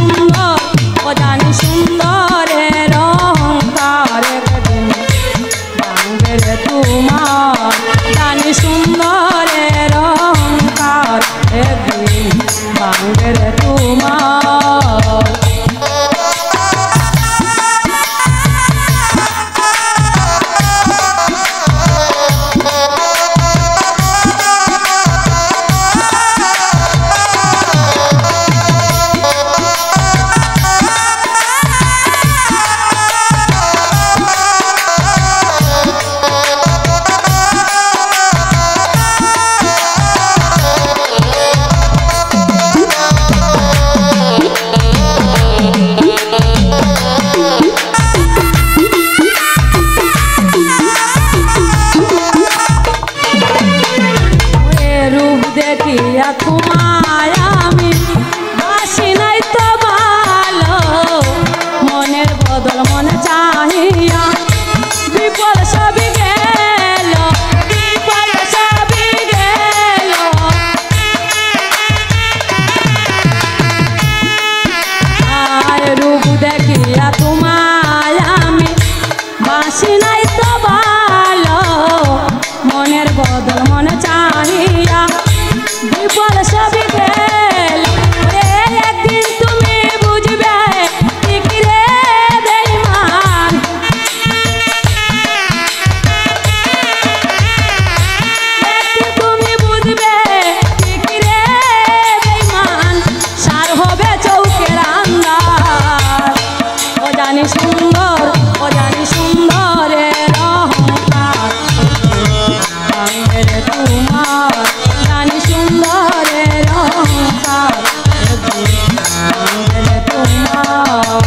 সুন্দর ও জানি সুন্দরের অহংকার একদিন ভাঙবে রে তোমার জানি সুন্দরের অহংকার একদিন ভাঙবে রে তোমার দেখিয়া তোমায় আমি বাসি নাই তো ভালো মনের বদল মনে চাহিয়া বিপদ সবই গেল বিপদ সবই গেল আর রূপ দেখিয়া তোমায় আমি বাসি নাই তো ভালো মনের বদল মনে চাহিয়া বিপদ সবই গেল রে একদিন তুমি বুঝবে ঠিক রে বেঈমান একদিন তুমি বুঝবে ঠিক রে বেঈমান সার হবে চৌকের আন্দার ও জানি সুন্দর ও জানি সুন্দরের অহংকার ভাঙবে রে তোমার জানি সুন্দরের অহংকার ভাঙবে রে তোমার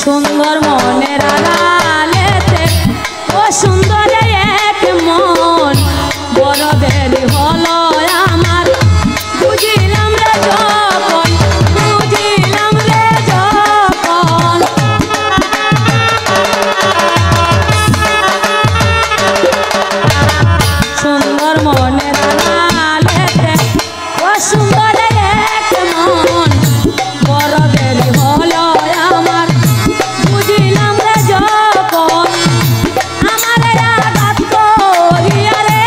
সুন্দর মনের আড়ালেতে ও সুন্দর এক মন বড় দেরি হলো আমার বুঝিলাম রে যখন বুঝিলাম রে যখন সুন্দর মনের আড়ালেতে ও সুন্দর এক মন বড় দেরি হলো আমার বুঝিলাম রে যখন আমার আঘাত করিয়া রে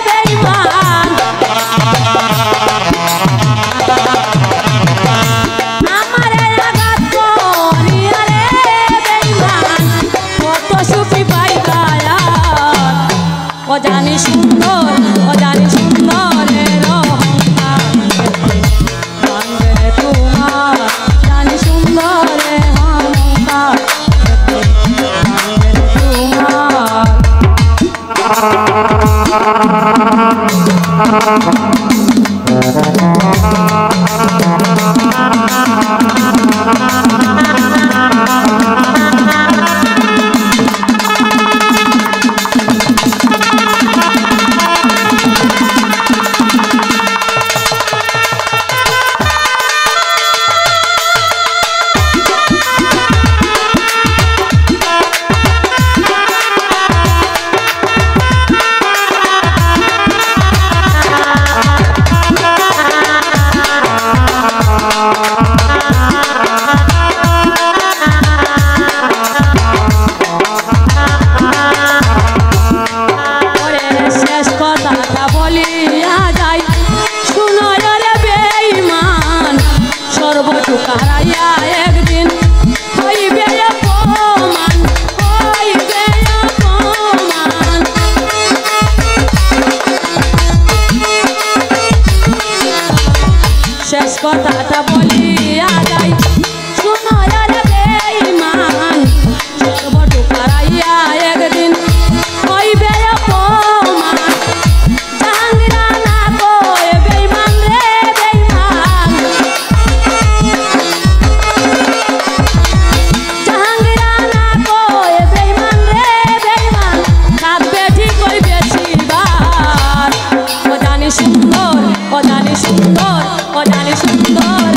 বেঈমান আমার আঘাত করিয়া রে বেঈমান কত সুখী পাইতায় ও জানি সুন্দর ও জানি সুন্দরের অহংকার ভাঙবে রে তোমার জানি সুন্দরের অহংকার ভাঙবে রে তোমার সুখ হারাইয়া একদিন হইবে অপমান, হইবে অপমান। শেষ কথাটা বলিয়া যাই, শোনো রে বেঈমান, সর্বট হারাইয়া একদিন হইবে অপমান। জাহাঙ্গীর না কয় বেঈমান রে বেঈমান, জাহাঙ্গীর না কয় বেঈমান রে বেঈমান, থাকবে ঠিক ওই বেশিবার। ও জানি সুন্দর, ও জানি সুন্দর, ও জানি সুন্দর